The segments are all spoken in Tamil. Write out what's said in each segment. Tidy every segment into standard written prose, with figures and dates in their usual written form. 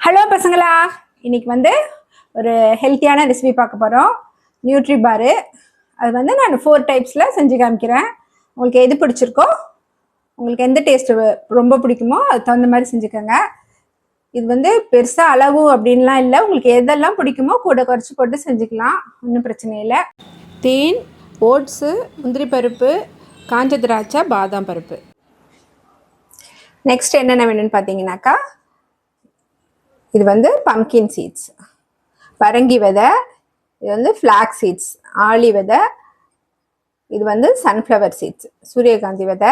ஹலோ பசங்களா, இன்னைக்கு வந்து ஒரு ஹெல்த்தியான ரெசிபி பார்க்க போகிறோம். நியூட்ரி பாரு. அது வந்து நான் 4 டைப்ஸில் செஞ்சு காமிக்கிறேன். உங்களுக்கு எது பிடிச்சிருக்கோ, உங்களுக்கு எந்த டேஸ்ட்டு ரொம்ப பிடிக்குமோ அது தகுந்த மாதிரி செஞ்சுக்கோங்க. இது வந்து பெருசாக அளவு அப்படின்லாம் இல்லை, உங்களுக்கு எதெல்லாம் பிடிக்குமோ கூட குறைச்சி போட்டு செஞ்சுக்கலாம், ஒன்றும் பிரச்சனை இல்லை. தேன், ஓட்ஸு, முந்திரி பருப்பு, காஞ்ச திராட்சை, பாதாம் பருப்பு. நெக்ஸ்ட் என்னென்ன வேணும்னு பார்த்தீங்கன்னாக்கா, இது வந்து பம்கின் சீட்ஸ், பரங்கி விதை, இது வந்து ஃப்ளாக் சீட்ஸ், ஆளி விதை, இது வந்து சன்ஃப்ளவர் சீட்ஸ், சூரியகாந்தி விதை,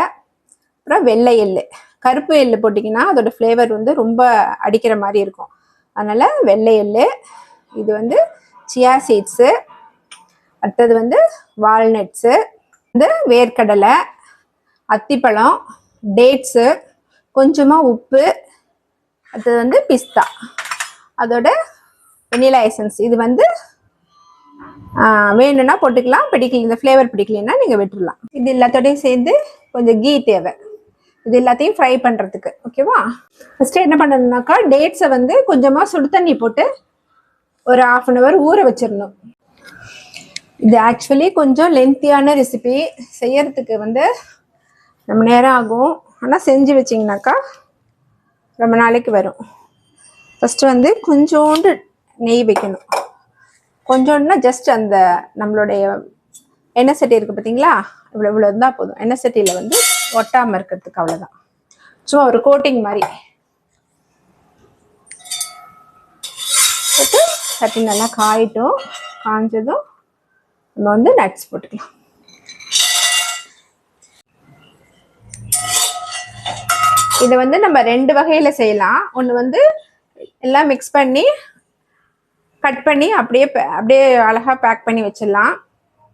அப்புறம் வெள்ளை எள்ளு. கருப்பு எள்ளு போட்டிங்கன்னா அதோட ஃப்ளேவர் வந்து ரொம்ப அடிக்கிற மாதிரி இருக்கும், அதனால் வெள்ளை எள்ளு. இது வந்து சியா சீட்ஸு, அடுத்தது வந்து வால்நட்ஸு, வந்து வேர்க்கடலை, அத்திப்பழம், டேட்ஸு, கொஞ்சமாக உப்பு, அடுத்தது வந்து பிஸ்தா, அதோட வெனிலா எசன்ஸ். இது வந்து வேணும்னா போட்டுக்கலாம், பிடிக்கல இந்த ஃப்ளேவர் பிடிக்கலன்னா நீங்கள் விட்டுடலாம். இது எல்லாத்தோடையும் சேர்ந்து கொஞ்சம் கீ தேவை, இது எல்லாத்தையும் ஃப்ரை பண்ணுறதுக்கு. ஓகேவா? ஃபஸ்ட்டு என்ன பண்ணணும்னாக்கா, டேட்ஸை வந்து கொஞ்சமாக சுடு தண்ணி போட்டு ஒரு 1/2 hour ஊற வச்சிடணும். இது ஆக்சுவலி கொஞ்சம் லென்த்தியான ரெசிபி, செய்யறதுக்கு வந்து ரொம்ப நேரம் ஆகும், ஆனால் செஞ்சு வச்சிங்கனாக்கா ரொம்ப நாளைக்கு வரும். ஃபஸ்ட்டு வந்து கொஞ்சோண்டு நெய் வைக்கணும். கொஞ்சோண்டுனா ஜஸ்ட் அந்த நம்மளுடைய எண்ணெய் சட்டி இருக்குது பார்த்தீங்களா, இவ்வளோ இருந்தால் போதும். எண்ணெய் சட்டியில் வந்து ஒட்டாமல் இருக்கிறதுக்கு, அவ்வளோதான். சும்மா ஒரு கோட்டிங் மாதிரி போட்டு சட்டி நல்லா காயிட்டும். காஞ்சதும் நம்ம வந்து நட்ஸ் போட்டுக்கலாம். இதை வந்து நம்ம 2 வகையில் செய்யலாம். ஒன்று வந்து எல்லாம் மிக்ஸ் பண்ணி கட் பண்ணி அப்படியே அழகாக பேக் பண்ணி வச்சிடலாம்.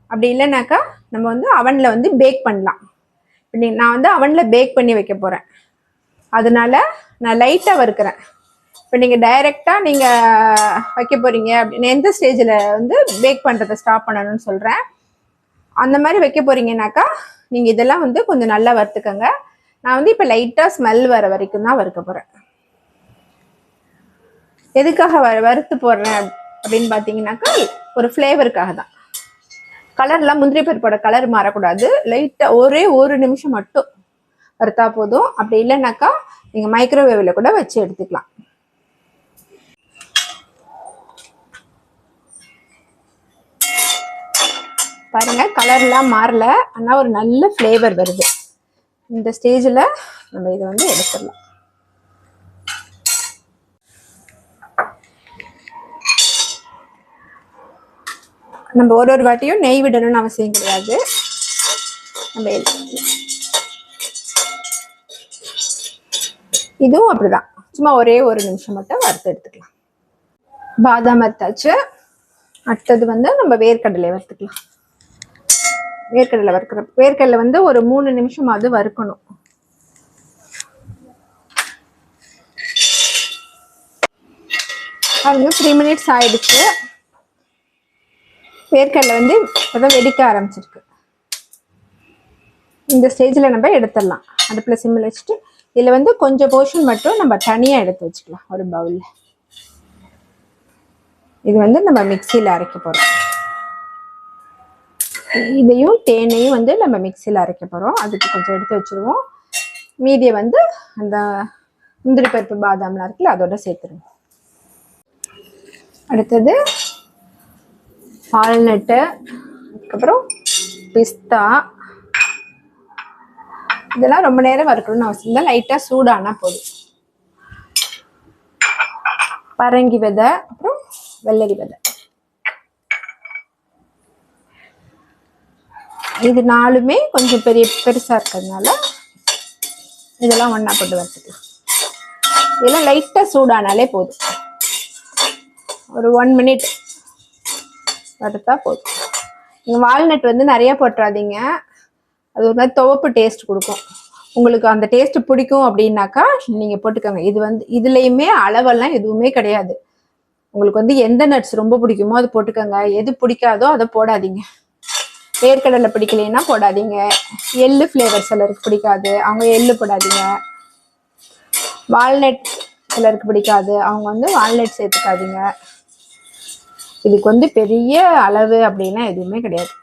அப்படி இல்லைனாக்கா நம்ம வந்து அவனில் வந்து பேக் பண்ணலாம். நான் வந்து அவனில் பேக் பண்ணி வைக்க போகிறேன், அதனால நான் லைட்டாக வறுக்கிறேன். இப்போ நீங்கள் டைரெக்டாக நீங்கள் வைக்க போகிறீங்க அப்படின்னு எந்த ஸ்டேஜில் வந்து பேக் பண்ணுறதை ஸ்டாப் பண்ணணும்னு சொல்கிறேன். அந்த மாதிரி வைக்க போகிறீங்கனாக்கா நீங்கள் இதெல்லாம் வந்து கொஞ்சம் நல்லா வறுத்துக்கோங்க. நான் வந்து இப்போ லைட்டாக ஸ்மெல் வர வரைக்கும் தான் வறுக்க போகிறேன். எதுக்காக வறுத்து போடுறேன் அப்படின்னு பார்த்தீங்கன்னாக்கா, ஒரு ஃப்ளேவருக்காக தான். கலர்லாம் முந்திரி பருப்போட கலர் மாறக்கூடாது, லைட்டாக ஒரே 1 நிமிஷம் மட்டும் வறுத்தா போதும். அப்படி இல்லைனாக்கா நீங்கள் மைக்ரோவேவில் கூட வச்சு எடுத்துக்கலாம். பாருங்க, கலர்லாம் மாறல, ஆனால் ஒரு நல்ல ஃப்ளேவர் வருது. இந்த ஸ்டேஜில் நம்ம இதை வந்து எடுத்துடலாம். நம்ம ஒரு வாட்டியும் நெய் விடணும்னு அவசியம் கிடையாது. நம்ம இதுவும் அப்படிதான், சும்மா ஒரே 1 நிமிஷம் மட்டும் வறுத்து எடுத்துக்கலாம். பாதாம் வறுத்தாச்சு. அடுத்தது வந்து நம்ம வேர்க்கடலை வறுத்துக்கலாம். வேர்க்கடலை வந்து ஒரு 3 நிமிஷமாவது வறுக்கணும். அது 3 minutes ஆயிடுச்சு. வேர்க்கடலை வந்து இப்போதான் வெடிக்க ஆரம்பிச்சிருக்கு. இந்த ஸ்டேஜில் நம்ம எடுத்துடலாம். அடுப்பில் சிம்மில் வச்சுட்டு இதில் வந்து கொஞ்சம் போர்ஷன் மட்டும் நம்ம தனியாக எடுத்து வச்சுக்கலாம் ஒரு பவுலில். இது வந்து நம்ம மிக்சியில் அரைக்க போகிறோம். இதையும் தேனையும் வந்து நம்ம மிக்சியில் அரைக்க போகிறோம். அதுக்கு கொஞ்சம் எடுத்து வச்சுருவோம். மீதியை வந்து அந்த முந்திரி பருப்பு பாதாம்லாம் இருக்குல்ல, அதோட சேர்த்துருவோம். அடுத்தது வால்நட்டு, அதுக்கப்புறம் பிஸ்தா. இதெல்லாம் ரொம்ப நேரம் வறுக்கணும்னு அவசியம் இல்லை, லைட்டாக சூடானா போதும். பரங்கி விதை, அப்புறம் வெள்ளரி விதை. இது 4மே கொஞ்சம் பெருசாக இருக்கிறதுனால இதெல்லாம் ஒன்றா போட்டு வறுத்துக்கலாம். இதெல்லாம் லைட்டாக சூடானாலே போதும், ஒரு 1 minute வறுத்தா போதும். நீங்கள் வால்நட் வந்து நிறையா போட்டுறாதீங்க, அது ஒரு மாதிரி துவப்பு டேஸ்ட் கொடுக்கும். உங்களுக்கு அந்த டேஸ்ட் பிடிக்கும் அப்படின்னாக்கா நீங்கள் போட்டுக்கோங்க. இது வந்து இதுலேயுமே அளவெல்லாம் எதுவுமே கிடையாது. உங்களுக்கு வந்து எந்த நட்ஸ் ரொம்ப பிடிக்குமோ அது போட்டுக்கோங்க, எது பிடிக்காதோ அதை போடாதீங்க. வேர்க்கடலை பிடிக்கலைன்னா போடாதீங்க. எள்ளு ஃப்ளேவர் சிலருக்கு பிடிக்காது, அவங்க எள்ளு போடாதீங்க. வால்நட் சிலருக்கு பிடிக்காது, அவங்க வந்து வால்நட் சேர்த்துக்காதீங்க. இதுக்கு வந்து பெரிய அளவு அப்படின்னா எதுவுமே கிடையாது.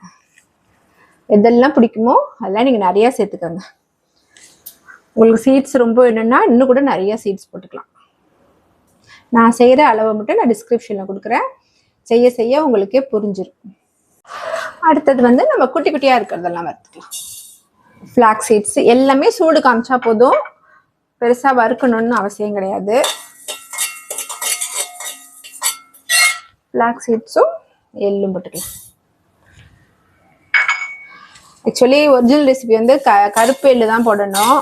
எதெல்லாம் பிடிக்குமோ அதெல்லாம் நீங்கள் நிறையா சேர்த்துக்கோங்க. உங்களுக்கு சீட்ஸ் ரொம்ப வேணும்னா இன்னும் கூட நிறைய சீட்ஸ் போட்டுக்கலாம். நான் செய்கிற அளவை மட்டும் நான் டிஸ்கிரிப்ஷனில் கொடுக்குறேன். செய்ய செய்ய உங்களுக்கே புரிஞ்சிடும். அடுத்தது வந்து நம்ம குட்டி குட்டியாக இருக்கிறதெல்லாம் வறுத்துக்கலாம். ஃப்ளாக் சீட்ஸ் எல்லாமே சூடு காமிச்சா போதும், பெருசாக வறுக்கணும்னு அவசியம் கிடையாது. ஃப்ளாக் சீட்ஸும் எள்ளும் போட்டுக்கலாம். ஆக்சுவலி ஒரிஜினல் ரெசிபி வந்து கருப்பு எள்ளு தான் போடணும்.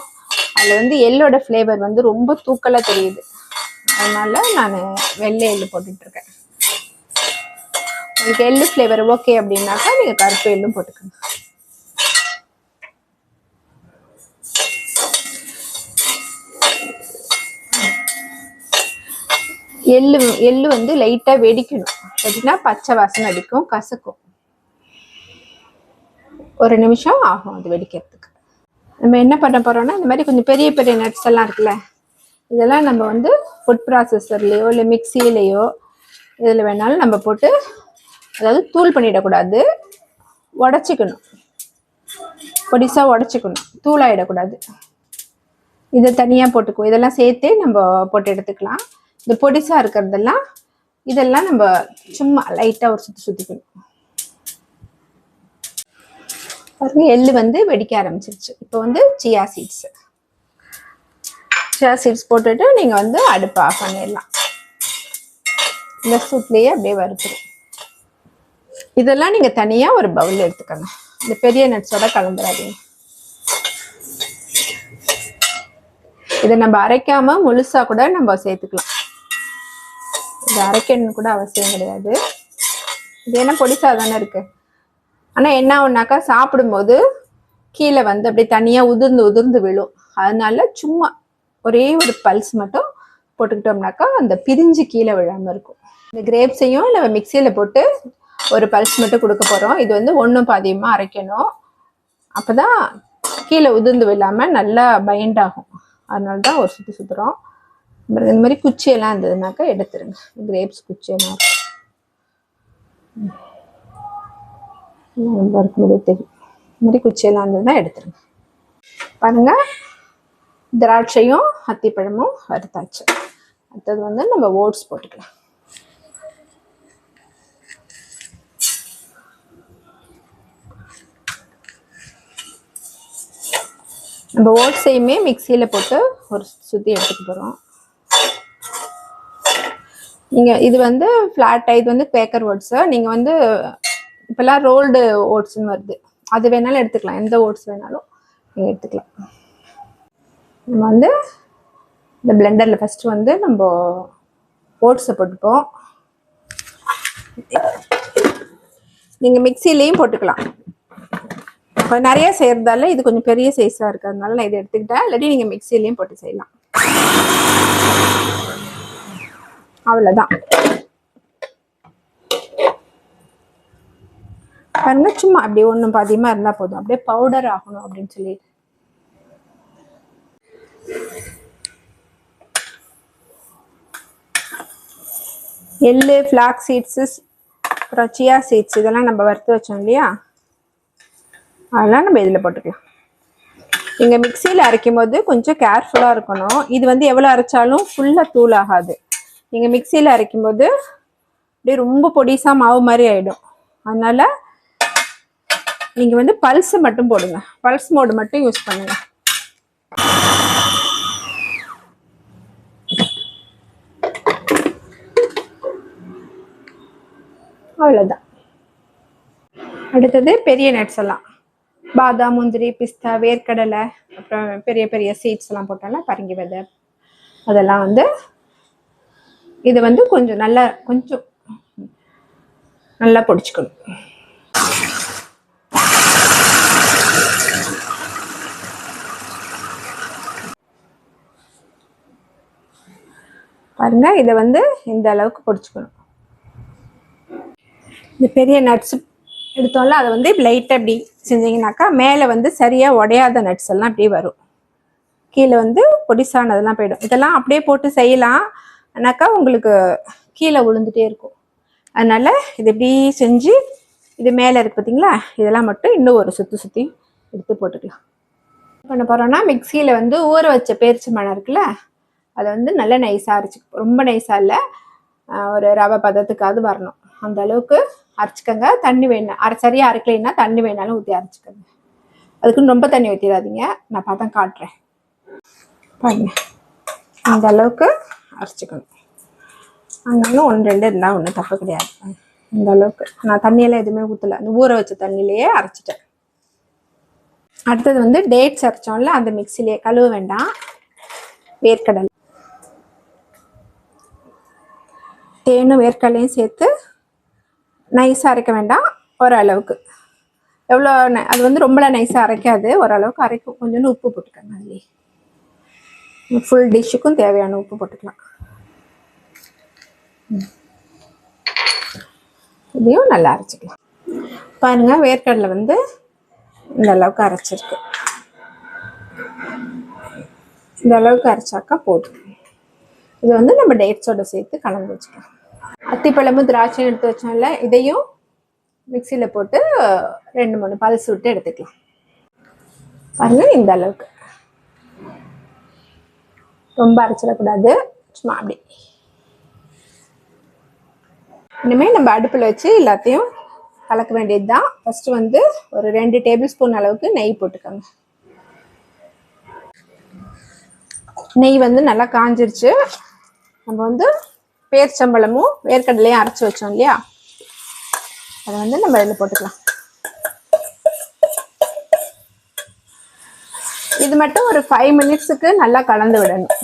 அதில் வந்து எள்ளோட ஃப்ளேவர் வந்து ரொம்ப தூக்கலாக தெரியுது, அதனால நான் வெள்ளை எள்ளு போட்டுட்ருக்கேன். உங்களுக்கு எள்ளு ஃப்ளேவர் ஓகே அப்படின்னாக்கா நீங்கள் கருப்பு எள்ளும் போட்டுக்கோங்க. எள்ளு வந்து லைட்டாக வெடிக்கணும். வெடினா பச்சை வாசனை அடிக்கும், கசக்கும். ஒரு நிமிஷம் ஆகும் அது வெடிக்கிறதுக்கு. நம்ம என்ன பண்ண போகிறோம்னா, இந்த மாதிரி கொஞ்சம் பெரிய பெரிய நட்ஸ் எல்லாம் இருக்குல்ல, இதெல்லாம் நம்ம வந்து ஃபுட் ப்ராசஸர்லேயோ இல்லை மிக்சியிலையோ இதில் வேணாலும் நம்ம போட்டு, அதாவது தூள் பண்ணிடக்கூடாது, உடச்சிக்கணும். பொடிசாக உடச்சிக்கணும், தூளாகிடக்கூடாது. இதை தனியாக போட்டுக்குவோம். இதெல்லாம் சேர்த்தே நம்ம போட்டு எடுத்துக்கலாம். இந்த பொடிசாக இருக்கிறதெல்லாம் இதெல்லாம் நம்ம சும்மா லைட்டாக ஒரு சுற்றிக்கணும். பாருங்க, எள்ளு வந்து வெடிக்க ஆரம்பிச்சிருச்சு. இப்போ வந்து சியா சீட்ஸ் போட்டுட்டு நீங்கள் வந்து அடுப்பு ஆஃப் பண்ணிடலாம். இந்த சூட்லேயே அப்படியே வறுத்துடும். இதெல்லாம் நீங்கள் தனியாக ஒரு பவுல் எடுத்துக்கணும். இந்த பெரிய நட்ஸோட கலந்துடாதீங்க. இதை நம்ம அரைக்காமல் முழுசாக கூட நம்ம சேர்த்துக்கலாம். இது அரைக்கணும்னு கூட அவசியம் கிடையாது. இது என்ன பொடிசாக தானே இருக்குது. ஆனால் என்ன ஒன்றாக்கா சாப்பிடும்போது கீழே வந்து அப்படியே தனியாக உதிர்ந்து விழும். அதனால சும்மா ஒரே ஒரு பல்ஸ் மட்டும் போட்டுக்கிட்டோம்னாக்கா அந்த பிரிஞ்சு கீழே விழாமல் இருக்கும். இந்த கிரேப்ஸையும் நம்ம மிக்சியில் போட்டு ஒரு பல்ஸ் மட்டும் கொடுக்க போகிறோம். இது வந்து ஒன்றும் பாதியமாக அரைக்கணும். அப்போ தான் கீழே உதிர்ந்து விழாமல் நல்லா பைண்ட் ஆகும். அதனால தான் ஒரு சுற்றுறோம். இந்த மாதிரி குச்சியெல்லாம் இருந்ததுனாக்கா எடுத்துருங்க. கிரேப்ஸ் குச்சியெல்லாம் இருக்கும்போதே தெரியும். இந்த மாதிரி குச்சியெல்லாம் இருந்ததுன்னா எடுத்துருங்க. பாருங்க, திராட்சையும் அத்திப்பழமும் வறுத்தாச்சு. அடுத்தது வந்து நம்ம ஓட்ஸ் போட்டுக்கலாம். நம்ம ஓட்ஸையுமே மிக்சியில் போட்டு ஒரு சுற்றி எடுத்துக்க போகிறோம். நீங்கள் இது வந்து ஃப்ளாட்டாக, இது வந்து பேக்கர் ஓட்ஸு. நீங்கள் வந்து இப்போல்லாம் ரோல்டு ஓட்ஸ்ன்னு வருது, அது வேணாலும் எடுத்துக்கலாம். எந்த ஓட்ஸ் வேணாலும் நீங்கள் எடுத்துக்கலாம். நம்ம வந்து இந்த பிளெண்டரில் ஃபஸ்ட்டு வந்து நம்ம ஓட்ஸை போட்டுப்போம். நீங்கள் மிக்சிலையும் போட்டுக்கலாம். இப்போ நிறைய செய்கிறதால இது கொஞ்சம் பெரிய சைஸாக இருக்கிறதுனால நான் இதை எடுத்துக்கிட்டேன். இல்லாட்டி நீங்கள் மிக்சிலையும் போட்டு செய்யலாம். அவ்வளோதான். பாருங்க, சும்மா அப்படியே ஒன்றும் பாதியமாக இருந்தால் போதும். அப்படியே பவுடர் ஆகணும் அப்படின்னு சொல்லிட்டு எள்ளு, ஃப்ளாக் சீட்ஸு, அப்புறம் சியா சீட்ஸ் இதெல்லாம் நம்ம வறுத்து வச்சோம் இல்லையா, அதெல்லாம் நம்ம இதில் போட்டுக்கலாம். நீங்கள் மிக்சியில் அரைக்கும் போது கொஞ்சம் கேர்ஃபுல்லாக இருக்கணும். இது வந்து எவ்வளோ அரைச்சாலும் ஃபுல்லாக தூள் ஆகாது. நீங்கள் மிக்சியில் அரைக்கும் போது அப்படியே ரொம்ப பொடிசாக மாவு மாதிரி ஆகிடும். அதனால் நீங்கள் வந்து பல்ஸ் மட்டும் போடுங்க. பல்ஸ் மோடு மட்டும் யூஸ் பண்ணுங்க. அவ்வளோதான். அடுத்தது பெரிய நட்ஸ் எல்லாம், பாதாம், முந்திரி, பிஸ்தா, வேர்க்கடலை, அப்புறம் பெரிய பெரிய சீட்ஸ் எல்லாம் போட்டாலும் பரங்கி விதை, அதெல்லாம் வந்து இது வந்து கொஞ்சம் நல்லா பொடிச்சுக்கணும். பாருங்க, இதை வந்து இந்த அளவுக்கு பொடிச்சுக்கணும். இந்த பெரிய நட்ஸ் எடுத்தோம்ல, அதை வந்து லைட்டாக இப்படி செஞ்சீங்கன்னாக்கா மேலே வந்து சரியாக உடையாத நட்ஸ் எல்லாம் அப்படியே வரும். கீழே வந்து பொடிசானதெல்லாம் போயிடும். இதெல்லாம் அப்படியே போட்டு செய்யலாம், ஆனாக்கா உங்களுக்கு கீழே விழுந்துட்டே இருக்கும். அதனால இது இப்படி செஞ்சு இது மேலே இருக்குது பார்த்தீங்களா, இதெல்லாம் மட்டும் இன்னும் ஒரு சுற்றி எடுத்து போட்டுக்கலாம். பண்ண போகிறோன்னா மிக்சியில் வந்து ஊற வச்ச பேரிச்சம்பழம் இருக்குல்ல, அதை வந்து நல்லா நைஸாக அரைச்சி, ரொம்ப நைஸாக இல்லை, ஒரு ரவை பதத்துக்காவது வரணும் அந்த அளவுக்கு அரைச்சிக்கோங்க. தண்ணி வேணும், சரியாக அரைக்கலைன்னா தண்ணி வேணாலும் ஊற்றி அரைச்சிக்கோங்க. அதுக்குன்னு ரொம்ப தண்ணி ஊற்றிடாதீங்க, நான் பார்த்தா காட்டுறேன் பாருங்க. அந்த அளவுக்கு அரைச்சிக்கணும். அங்கங்கே 1-2 இருந்தால் ஒன்றும் தப்பு கிடையாது. இந்த அளவுக்கு நான் தண்ணியெல்லாம் எதுவுமே ஊற்றலை, அந்த ஊற வச்ச தண்ணியிலேயே அரைச்சிட்டேன். அடுத்தது வந்து டேட்ஸ் அரைச்சோம்ல, அந்த மிக்சிலேயே, கழுவ வேண்டாம். வேர்க்கடலை, தேனும் வேர்க்கடலையும் சேர்த்து நைஸாக அரைக்க வேண்டாம், ஓரளவுக்கு. எவ்வளோ அது வந்து ரொம்பலாம் நைஸாக அரைக்காது, ஓரளவுக்கு அரைக்கும். கொஞ்சோண்டு உப்பு போட்டுக்கோங்க, அதுலேயே ஃபுல் டிஷ்ஷுக்கும் தேவையான உப்பு போட்டுக்கலாம். இதையும் நல்லா அரைச்சிக்கலாம். பாருங்க, வேர்க்கடலை வந்து இந்த அளவுக்கு அரைச்சிருக்கு. இந்த அளவுக்கு அரைச்சாக்கா போதும். இது வந்து நம்ம டேட்ஸோட சேர்த்து கலந்து வச்சுக்கலாம். அத்திப்பழமும் திராட்சையும் எடுத்து வச்சோம்ல, இதையும் மிக்சியில் போட்டு 2-3 பல்ஸ் விட்டு எடுத்துக்கலாம். பாருங்க, இந்த அளவுக்கு. ரொம்ப அரைச்சிடக்கூடாது, சும்மா அப்படி. இனிமேல் நம்ம அடுப்பில் வச்சு எல்லாத்தையும் கலக்க வேண்டியது தான். ஃபஸ்ட்டு வந்து ஒரு 2 டேபிள் ஸ்பூன் அளவுக்கு நெய் போட்டுக்கோங்க. நெய் வந்து நல்லா காஞ்சிருச்சு. நம்ம வந்து பேரிச்சம்பழமும் வேர்க்கடலையும் அரைச்சி வச்சோம் இல்லையா, அதை வந்து நம்ம இதில் போட்டுக்கலாம். இது மட்டும் ஒரு 5 மினிட்ஸுக்கு நல்லா கலந்து விடணும்.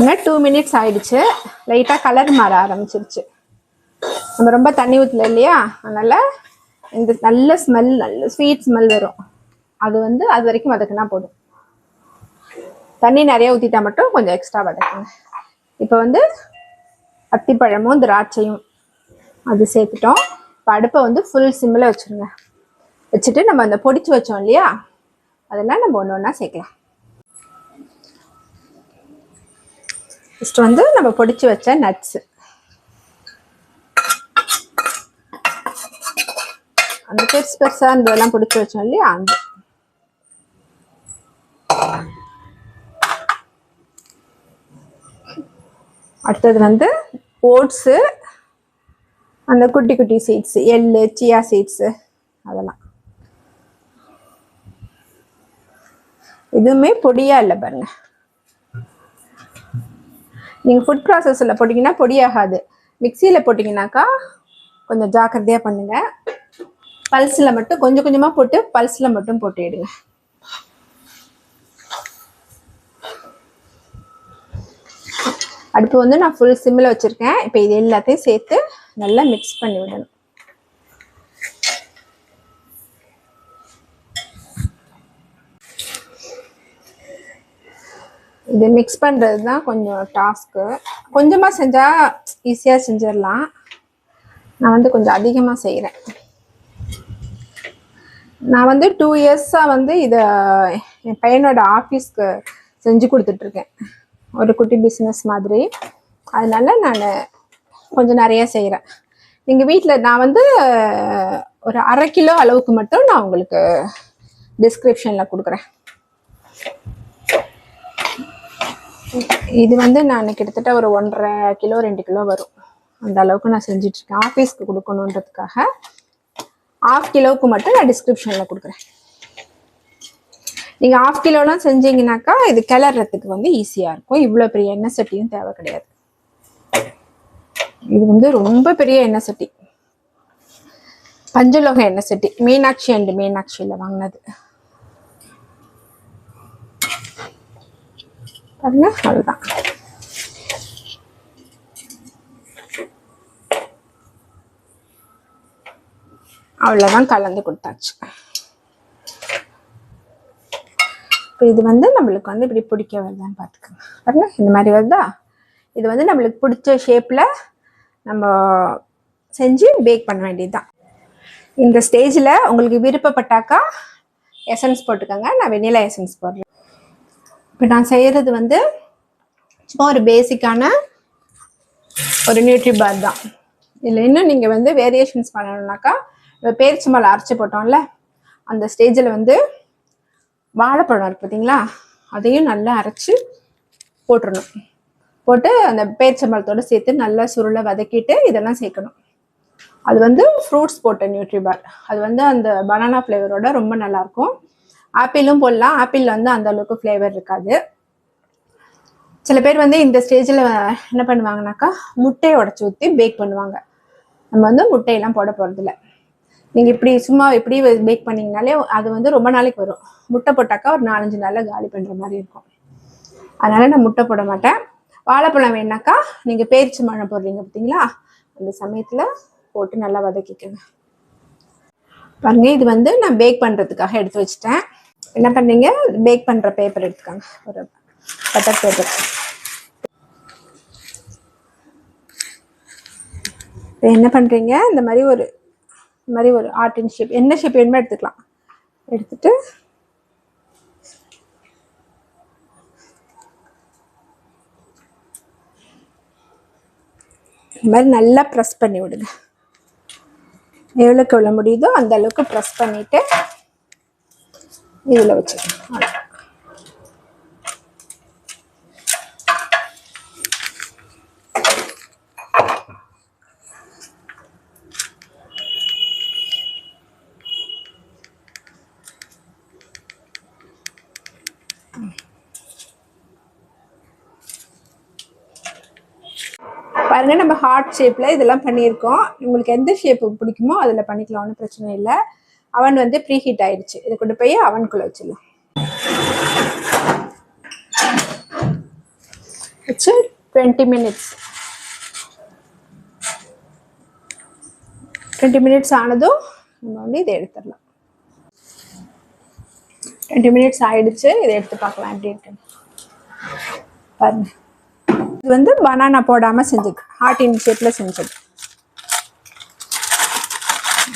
2 மினிட்ஸ் ஆயிடுச்சு. லைட்டாக கலர் மாற ஆரம்பிச்சிருச்சு. நம்ம ரொம்ப தண்ணி ஊற்றல இல்லையா, அதனால் இந்த நல்ல ஸ்மெல், நல்ல ஸ்வீட் ஸ்மெல் வரும். அது வந்து அது வரைக்கும் வதக்குனா போதும். தண்ணி நிறைய ஊற்றிட்டா மட்டும் கொஞ்சம் எக்ஸ்ட்ரா வதக்குங்க. இப்போ வந்து அத்திப்பழமும் திராட்சையும் அது சேர்த்துட்டோம். இப்போ அடுப்பை வந்து ஃபுல் சிம்மில் வச்சுருங்க. வச்சுட்டு நம்ம அந்த பொடிச்சு வச்சோம் இல்லையா, அதெல்லாம் நம்ம ஒன்று ஒன்றா சேர்க்கலாம். ஃபஸ்ட்டு வந்து நம்ம பொடிச்சு வச்ச நட்ஸு, அந்த பெருசாக இருந்ததெல்லாம் பிடிச்சி வச்சோம் இல்லையா, அந்த அடுத்தது வந்து ஓட்ஸு, அந்த குட்டி குட்டி சீட்ஸு, எள்ளு, சியா சீட்ஸு, அதெல்லாம். எதுவுமே பொடியாக இல்லை பாருங்க. நீங்கள் ஃபுட் ப்ராசஸில் போட்டிங்கன்னா பொடியாகாது, மிக்சியில் போட்டிங்கனாக்கா கொஞ்சம் ஜாக்கிரதையாக பண்ணுங்கள். பல்ஸில் மட்டும் கொஞ்சம் கொஞ்சமாக போட்டு பல்ஸில் மட்டும் போட்டு எடுங்க. அடுப்பு வந்து நான் ஃபுல் சிம்மில் வச்சுருக்கேன். இப்போ இது எல்லாத்தையும் சேர்த்து நல்லா மிக்ஸ் பண்ணி விடணும். இது மிக்ஸ் பண்ணுறது தான் கொஞ்சம் டாஸ்க்கு. கொஞ்சமாக செஞ்சால் ஈஸியாக செஞ்சிடலாம், நான் வந்து கொஞ்சம் அதிகமாக செய்கிறேன். நான் வந்து 2 இயர்ஸாக வந்து இதை என் பையனோட ஆஃபீஸ்க்கு செஞ்சு கொடுத்துட்ருக்கேன், ஒரு குட்டி பிஸ்னஸ் மாதிரி. அதனால நான் கொஞ்சம் நிறைய செய்கிறேன். நீங்கள் வீட்டில் நான் வந்து ஒரு 1/2 கிலோ அளவுக்கு மட்டும் நான் உங்களுக்கு டிஸ்கிரிப்ஷனில் கொடுக்குறேன். இது வந்து நான் கிட்டத்தட்ட ஒரு 1.5 கிலோ 2 கிலோ வரும், அந்த அளவுக்கு நான் செஞ்சிட்ருக்கேன். ஆஃபீஸ்க்கு கொடுக்கணுன்றதுக்காக 1/2 கிலோவுக்கு மட்டும் நான் டிஸ்கிரிப்ஷனில் கொடுக்குறேன். நீங்கள் 1/2 கிலோலாம் செஞ்சீங்கன்னாக்கா இது கிளறதுக்கு வந்து ஈஸியாக இருக்கும். இவ்வளோ பெரிய எண்ணெய் சட்டியும் தேவை கிடையாது. இது வந்து ரொம்ப பெரிய எண்ணெய் சட்டி, பஞ்சலோக எண்ணெய் சட்டி, மீனாட்சி அண்ட் மீனாட்சியில் வாங்கினது. பாருங்க, அவ்வளோதான். அவ்வளோதான், கலந்து கொடுத்தாச்சு. இப்போ இது வந்து நம்மளுக்கு வந்து இப்படி பிடிக்க வருதான்னு பார்த்துக்கோங்க. பாருங்க, இந்த மாதிரி வருதா. இது வந்து நம்மளுக்கு பிடிச்ச ஷேப்பில் நம்ம செஞ்சு பேக் பண்ண வேண்டியது தான். இந்த ஸ்டேஜில் உங்களுக்கு விருப்பப்பட்டாக்கா எசன்ஸ் போட்டுக்கோங்க. நான் வெனிலா எசன்ஸ் போடுறேன். இப்போ நான் செய்கிறது வந்து சும்மா ஒரு பேசிக்கான ஒரு நியூட்ரி பார் தான். இதில் இன்னும் நீங்கள் வந்து வேரியேஷன்ஸ் பண்ணணும்னாக்கா பேரிச்சம்பழம் அரைச்சி போட்டோம்ல அந்த ஸ்டேஜில் வந்து வாழைப்பழம் இருக்கு பார்த்தீங்களா, அதையும் நல்லா அரைச்சி போட்டுடணும். போட்டு அந்த பேரிச்சம்பழத்தோடு சேர்த்து நல்லா சுருளை வதக்கிட்டு இதெல்லாம் சேர்க்கணும். அது வந்து ஃப்ரூட்ஸ் போட்ட நியூட்ரி பார். அது வந்து அந்த பனானா ஃப்ளேவரோட ரொம்ப நல்லாயிருக்கும். ஆப்பிளும் போடலாம், ஆப்பிள் வந்து அந்த அளவுக்கு ஃப்ளேவர் இருக்காது. சில பேர் வந்து இந்த ஸ்டேஜில் என்ன பண்ணுவாங்கனாக்கா முட்டையை உடச்சி ஊற்றி பேக் பண்ணுவாங்க. நம்ம வந்து முட்டையெல்லாம் போட போகிறதில்ல. நீங்கள் இப்படி சும்மா இப்படி பேக் பண்ணிங்கனாலே அது வந்து ரொம்ப நாளைக்கு வரும். முட்டை போட்டாக்கா ஒரு 4-5 நாளில் காலி பண்ணுற மாதிரி இருக்கும். அதனால் நான் முட்டை போட மாட்டேன். வாழைப்பழம் வேணாக்கா நீங்கள் பேரிச்சம்பழம் போடுறீங்க பார்த்தீங்களா, அந்த சமயத்தில் போட்டு நல்லா வதக்கிக்கோங்க. பாருங்க, இது வந்து நான் பேக் பண்ணுறதுக்காக எடுத்து வச்சுட்டேன். என்ன பண்ணுறீங்க, பேக் பண்ணுற பேப்பர் எடுத்துக்கோங்க, ஒரு பட்டர் பேப்பர். இப்போ என்ன பண்ணுறீங்க, இந்த மாதிரி ஒரு ஆர்டின் ஷேப், என்ன ஷேப் வேணுமோ எடுத்துக்கலாம். எடுத்துட்டு இந்த மாதிரி நல்லா ப்ரெஸ் பண்ணி விடுங்க. எவ்வளோக்கு எவ்வளோ முடியுதோ அந்த அளவுக்கு ப்ரெஸ் பண்ணிவிட்டு இதில் வச்சுக்கணும். பாருங்க, நம்ம ஹார்ட் ஷேப்பில் இதெல்லாம் பண்ணியிருக்கோம். உங்களுக்கு எந்த ஷேப்பு பிடிக்குமோ அதில் பண்ணிக்கலாம், ஒன்றும் பிரச்சனை இல்லை. அவன் வந்து ப்ரீ ஹீட் ஆயிடுச்சு. இதை கொண்டு போய் அவனுக்குள்ளே வச்சிடலாம். வச்சு 20 மினிட்ஸ் ஆனதும் நம்ம வந்து இதை எடுத்துடலாம். 20 மினிட்ஸ் ஆயிடுச்சு. இதை எடுத்து பார்க்கலாம் எப்படி இருக்கு பாருங்க. இது வந்து பனானா போடாமல் செஞ்சது, ஹார்டின் ஷேப்பில் செஞ்சது.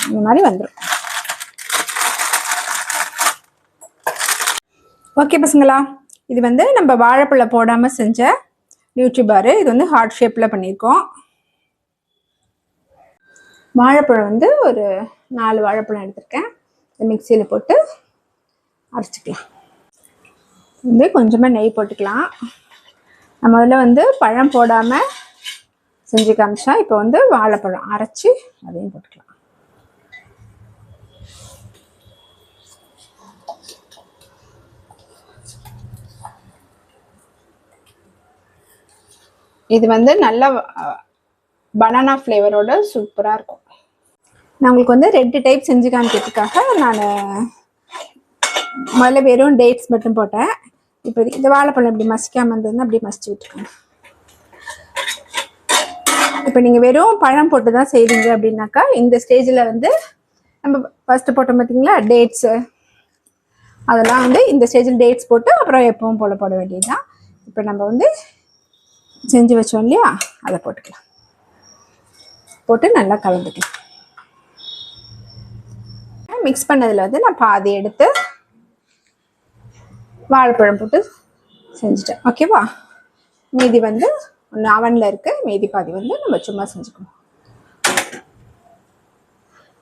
இந்த மாதிரி வந்துடும். ஓகே பசங்களா, இது வந்து நம்ம வாழைப்பழம் போடாமல் செஞ்ச நியூட்ரி பாரு. இது வந்து ஹார்ட் ஷேப்பில் பண்ணியிருக்கோம். வாழைப்பழம் வந்து ஒரு 4 வாழைப்பழம் எடுத்திருக்கேன். மிக்சியில் போட்டு அரைச்சிக்கலாம். வந்து கொஞ்சமாக நெய் போட்டுக்கலாம். நான் முதல்ல வந்து பழம் போடாமல் செஞ்சு காமிச்சா, இப்போ வந்து வாழைப்பழம் அரைச்சி அதையும் போட்டுக்கலாம். இது வந்து நல்ல பனானா ஃப்ளேவரோட சூப்பராக இருக்கும். நான் உங்களுக்கு வந்து 2 டைப் செஞ்சு காமிக்கிறதுக்காக நான் முதல்ல வெறும் டேட்ஸ் மட்டும் போட்டேன். இப்போ இந்த வாழைப்பழம் இப்படி மசிக்காமல் இருந்ததுன்னா அப்படியே மசிச்சு விட்டுக்கோங்க. இப்போ நீங்கள் வெறும் பழம் போட்டு தான் செய்வீங்க அப்படின்னாக்கா இந்த ஸ்டேஜில் வந்து நம்ம ஃபஸ்ட்டு போட்டோம் பார்த்தீங்களா டேட்ஸு, அதெல்லாம் வந்து இந்த ஸ்டேஜில் டேட்ஸ் போட்டு அப்புறம் எப்பவும் போல் போட வேண்டியது தான். இப்போ நம்ம வந்து செஞ்சு வச்சோம் இல்லையா, அதை போட்டுக்கலாம். போட்டு நல்லா கலந்துக்கலாம். மிக்ஸ் பண்ணதில் வந்து நான் பாதி எடுத்து வாழைப்பழம் போட்டு செஞ்சுட்டேன். ஓகேவா, மீதி வந்து ஒன்று அவனில் இருக்குது, மீதி பாதி வந்து நம்ம சும்மா செஞ்சுக்கணும்.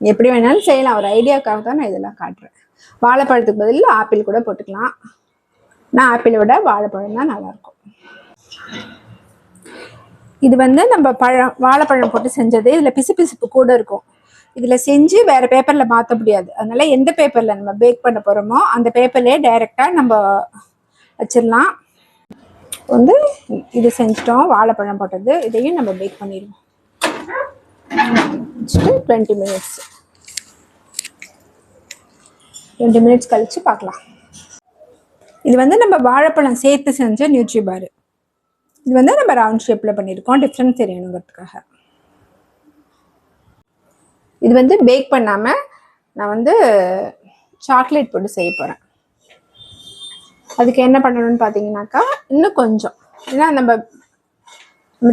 எப்படி வேணாலும் செய்யலாம், ஒரு ஐடியாவுக்காக தான் நான் இதெல்லாம் காட்டுறேன். வாழைப்பழத்துக்கு பதில் ஆப்பிள் கூட போட்டுக்கலாம். நான் ஆப்பிளை விட வாழைப்பழம் தான் நல்லாயிருக்கும். இது வந்து நம்ம வாழைப்பழம் போட்டு செஞ்சது. இதில் பிசுபிசுப்பு கூட இருக்கும். இதில் செஞ்சு வேறு பேப்பரில் மாற்ற முடியாது. அதனால் எந்த பேப்பரில் நம்ம பேக் பண்ண போகிறோமோ அந்த பேப்பர்லேயே டைரெக்டாக நம்ம வச்சிடலாம். வந்து இது செஞ்சிட்டோம், வாழைப்பழம் போட்டது. இதையும் நம்ம பேக் பண்ணிடுவோம். 20 மினிட்ஸ் கழித்து பார்க்கலாம். இது வந்து நம்ம வாழைப்பழம் சேர்த்து செஞ்ச நியூட்ரி பாரு. இது வந்து நம்ம ரவுண்ட் ஷேப்பில் பண்ணியிருக்கோம், டிஃப்ரெண்ட் தெரியணுங்கிறதுக்காக. இது வந்து பேக் பண்ணாமல் நான் வந்து சாக்லேட் போட்டு செய்ய போகிறேன். அதுக்கு என்ன பண்ணணும்னு பார்த்தீங்கன்னாக்கா, இன்னும் கொஞ்சம், ஏன்னா நம்ம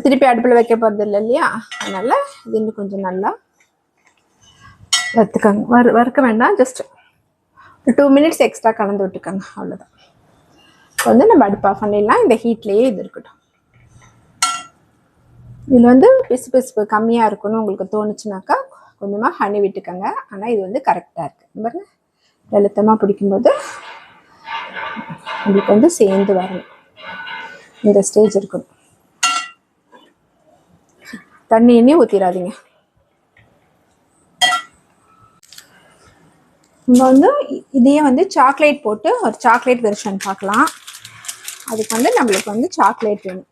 திருப்பி அடுப்பில் வைக்க போகிறது இல்லை இல்லையா, அதனால் இது இன்னும் கொஞ்சம் நல்லா வறுக்க வேண்டாம். ஜஸ்ட் 2 மினிட்ஸ் எக்ஸ்ட்ரா கலந்து விட்டுக்கோங்க, அவ்வளோதான். வந்து நம்ம அடுப்பு ஆஃப் பண்ணிடலாம். இந்த ஹீட்லேயே இது இருக்கட்டும். இதில் வந்து பிசு கம்மியாக இருக்குன்னு உங்களுக்கு தோணுச்சுனாக்கா கொஞ்சமாக ஹனி விட்டுக்கோங்க. ஆனால் இது வந்து கரெக்டாக இருக்குது பாருங்க. அழுத்தமாக பிடிக்கும்போது உங்களுக்கு வந்து சேர்ந்து வரணும். இந்த ஸ்டேஜ் இருக்கணும். தண்ணி எண்ணெய் ஊற்றிடாதீங்க. நம்ம வந்து இதையே வந்து சாக்லேட் போட்டு ஒரு சாக்லேட் வெர்ஷன் பார்க்கலாம். அதுக்கு வந்து நம்மளுக்கு வந்து சாக்லேட் வேணும்.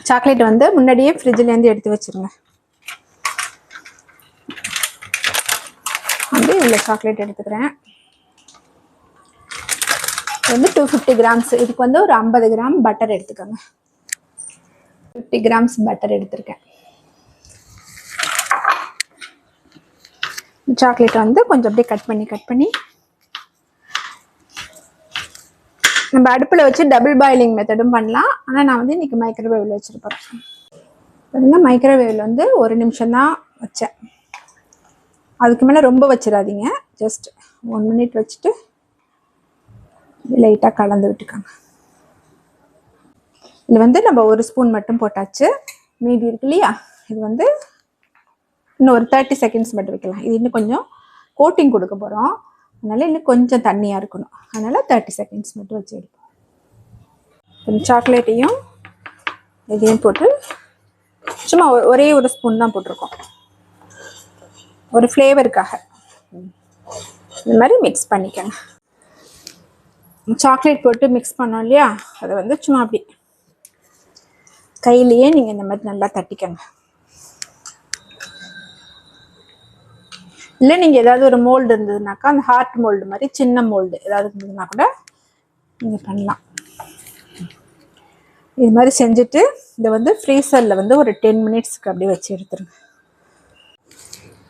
சாக்லேட் வந்து முன்னாடியே ஃப்ரிட்ஜ்லேருந்து எடுத்து வச்சுருங்க. வந்து இவ்வளோ சாக்லேட் எடுத்துக்கிறேன். வந்து 250 கிராம்ஸ். இதுக்கு வந்து ஒரு 50 கிராம் பட்டர் எடுத்துக்கோங்க. 50 கிராம்ஸ் பட்டர் எடுத்திருக்கேன். சாக்லேட் வந்து கொஞ்சம் அப்படியே கட் பண்ணி நம்ம அடுப்பில் வச்சு டபுள் பாயிலிங் மெத்தடும் பண்ணலாம். ஆனால் நான் வந்து இன்றைக்கி மைக்ரோவேவில் வச்சுருப்பேன். பாருங்க, மைக்ரோவேவில் வந்து 1 நிமிஷம் தான் வச்சேன். அதுக்கு மேலே ரொம்ப வச்சிடாதீங்க. ஜஸ்ட் 1 மினிட் வச்சுட்டு லைட்டாக கலந்து விட்டுக்கோங்க. இதில் வந்து நம்ம 1 ஸ்பூன் மட்டும் போட்டாச்சு. மீதி இருக்கு இல்லையா, இது வந்து இன்னும் ஒரு 30 செகண்ட்ஸ் மட்டும் வைக்கலாம். இது இன்னும் கொஞ்சம் கோட்டிங் கொடுக்க போகிறோம். அதனால் இன்னும் கொஞ்சம் தண்ணியாக இருக்கணும். அதனால் 30 செகண்ட்ஸ் மட்டும் வச்சு எடுப்போம். கொஞ்சம் சாக்லேட்டையும் இதையும் போட்டு சும்மா ஒரே 1 ஸ்பூன் தான் போட்டிருக்கோம், ஒரு ஃப்ளேவருக்காக. இந்த மாதிரி மிக்ஸ் பண்ணிக்கோங்க. சாக்லேட் போட்டு மிக்ஸ் பண்ணோம் இல்லையா, அதை வந்து சும்மா அப்படி கையிலேயே நீங்கள் இந்த மாதிரி நல்லா தட்டிக்கங்க. இல்லை நீங்கள் ஏதாவது ஒரு மோல்டு இருந்ததுனாக்கா, அந்த ஹார்ட் மோல்டு மாதிரி சின்ன மோல்டு ஏதாவது இருந்ததுன்னா கூட நீங்கள் பண்ணலாம். இது மாதிரி செஞ்சுட்டு இதை வந்து ஃப்ரீசரில் வந்து ஒரு 10 மினிட்ஸ்க்கு அப்படியே வச்சு எடுத்துருங்க.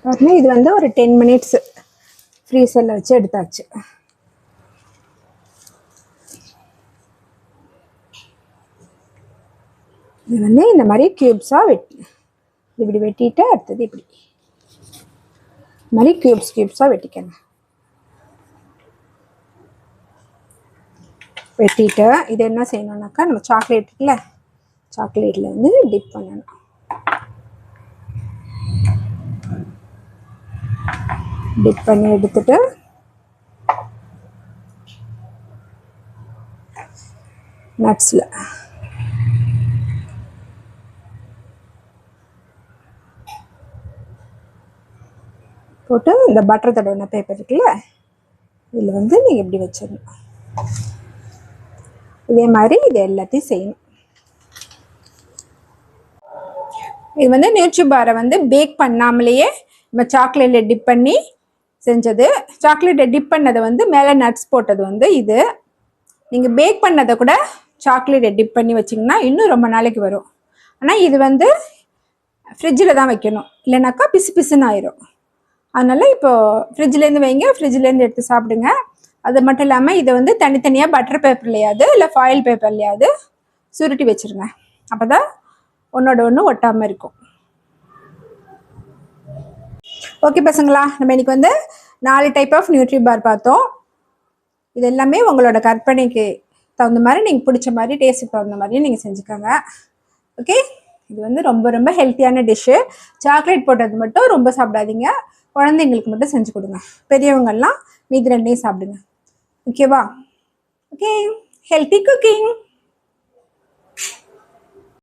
பாருங்க, இது வந்து ஒரு 10 மினிட்ஸ் ஃப்ரீசரில் வச்சு எடுத்தாச்சு. இது வந்து இந்த மாதிரி க்யூப்ஸாக இப்படி வெட்டிட்டு அடுத்தது இப்படி மாதிரி க்யூப்ஸாக வெட்டிக்கணும். வெட்டிட்டு இது என்ன செய்யணும்னாக்கா, நம்ம சாக்லேட் இருக்குல்ல, சாக்லேட்டில் வந்து டிப் பண்ணணும். டிப் பண்ணி எடுத்துட்டு நட்ஸில் போட்டு இந்த பட்டர் தடவின பேப்பர் இருக்குல்ல, இதில் வந்து நீங்கள் இப்படி வச்சிடணும். இதே மாதிரி இது எல்லாத்தையும் செய்யணும். இது வந்து நியூட்ரி பாரை வந்து பேக் பண்ணாமலேயே நம்ம சாக்லேட்டில் டிப் பண்ணி செஞ்சது. சாக்லேட்டை டிப் பண்ணதை வந்து மேலே நட்ஸ் போட்டது வந்து இது. நீங்கள் பேக் பண்ணதை கூட சாக்லேட்டை டிப் பண்ணி வச்சிங்கன்னா இன்னும் ரொம்ப நாளைக்கு வரும். ஆனால் இது வந்து ஃப்ரிட்ஜில் தான் வைக்கணும், இல்லைனாக்கா பிசு பிசுன்னு ஆயிரும். அதனால் இப்போது ஃப்ரிட்ஜ்லேருந்து வைங்க, ஃப்ரிட்ஜ்லேருந்து எடுத்து சாப்பிடுங்க. அது மட்டும் இல்லாமல் இதை வந்து தனித்தனியாக பட்டர் பேப்பர்லையாவது இல்லை ஃபாயில் பேப்பர்லையாவது சுருட்டி வச்சுருங்க. அப்போ தான் ஒன்றோட ஒன்று ஒட்டாமல் இருக்கும். ஓகே பசங்களா, நம்ம இன்றைக்கி வந்து 4 டைப் ஆஃப் நியூட்ரி பார் பார்த்தோம். இது எல்லாமே உங்களோட கற்பனைக்கு தகுந்த மாதிரி, நீங்கள் பிடிச்ச மாதிரி, டேஸ்ட்டுக்கு தகுந்த மாதிரியும் நீங்கள் செஞ்சுக்கோங்க. ஓகே, இது வந்து ரொம்ப ரொம்ப ஹெல்த்தியான டிஷ்ஷு. சாக்லேட் போட்டது மட்டும் ரொம்ப சாப்பிடாதீங்க, குழந்தைங்களுக்கு மட்டும் செஞ்சு கொடுங்க. பெரியவங்கள்லாம் மீதி 2 சாப்பிடுங்க. ஓகேவா? Okay, healthy cooking.